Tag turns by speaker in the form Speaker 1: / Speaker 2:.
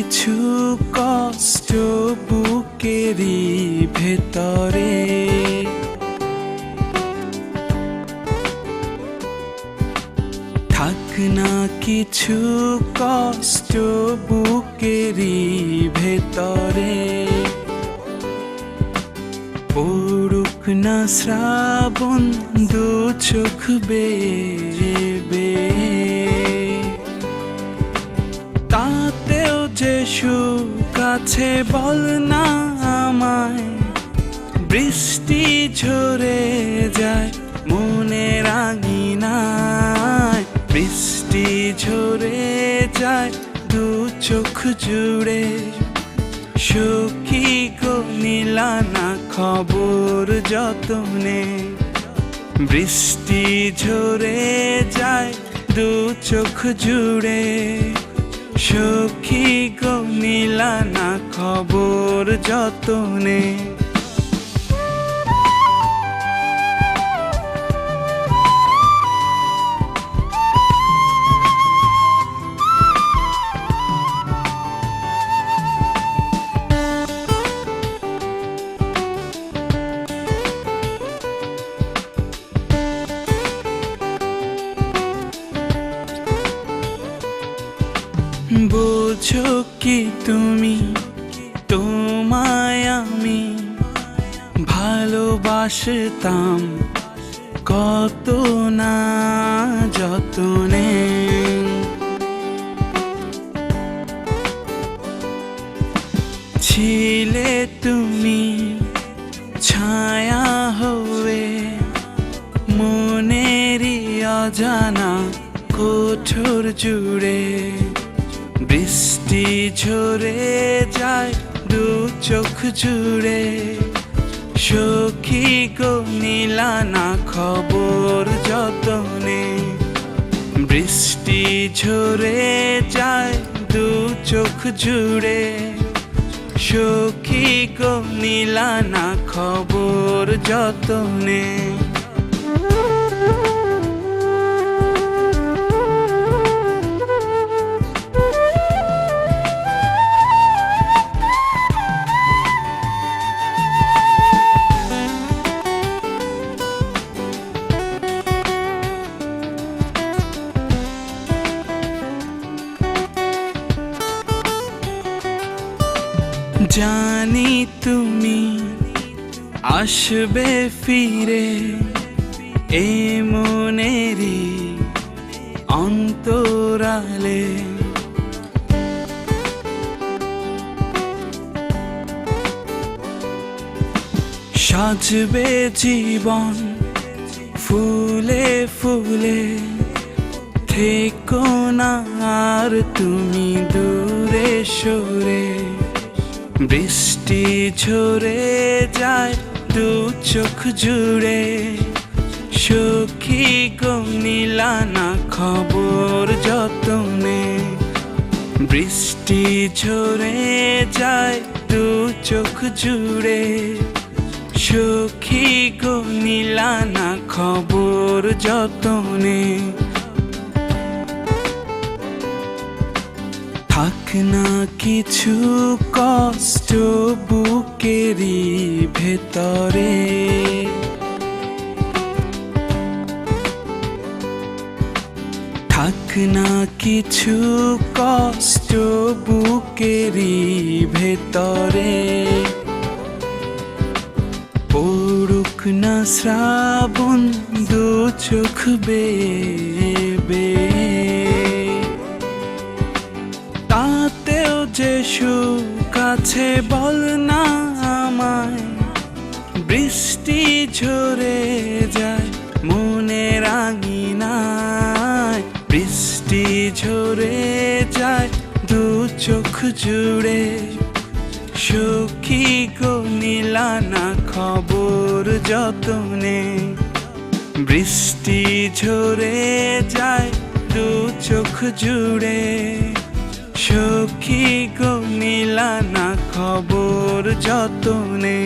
Speaker 1: কিছু কষ্ট বুকেরই ভেতরে, থাক না কিছু কষ্ট বুকেরই ভেতরে, পড়ুক না শ্রাবণ দু চোখ বেয়ে বেয়ে, তাতেও যে সুখ আছে বল না আমায়। বৃষ্টি ঝরে যায় মনের আঙিনায়, বৃষ্টি ঝরে যায় দু চোখ জুড়ে। সখী গো নিলা না খবর যতনে, বৃষ্টি ঝরে যায় দু চোখ জুড়ে। সখী গো নিলা না খবর যতনে। বোঝো কি তুমি তোমায় আমি ভালোবাসতাম কত না যতনে। ছিলে তুমি ছায়া হয়ে মনেরই অজানা কোঠর জুড়ে। বৃষ্টি ঝরে যায় দু চোখ জুড়ে। সখী গো নিলা না খবর যতনে, বৃষ্টি ঝরে যায় দু চোখ জুড়ে। সখী গো নিলা না খবর যতনে। জানি তুমি আসবে ফিরে এ মনেরই অন্তরালে। সাজবে জীবন ফুলে ফুলে, থেকো না আর তুমি দূরে সরে। বৃষ্টি ঝরে যায় দু চোখ জুড়ে। সখী গো নিলা না খবর যতনে, বৃষ্টি ঝরে যায় দু চোখ জুড়ে। সখী গো নিলা না খবর যতনে। থাক না কিছু কষ্ট বুকেরই ভেতরে, থাক না কিছু কষ্ট বুকেরই ভেতরে, পড়ুক না শ্রাবণ দু চোখ বেয়ে বেয়ে, তাতেও যে সুখ আছে বল না আমায়। বৃষ্টি ঝরে যায় মনের আঙিনায়, বৃষ্টি ঝরে যায় দু চোখ জুড়ে। সখী গো নিলা না খবর যতনে, বৃষ্টি ঝরে যায় দু চোখ জুড়ে। সখী গো নিলা না খবর যতনে।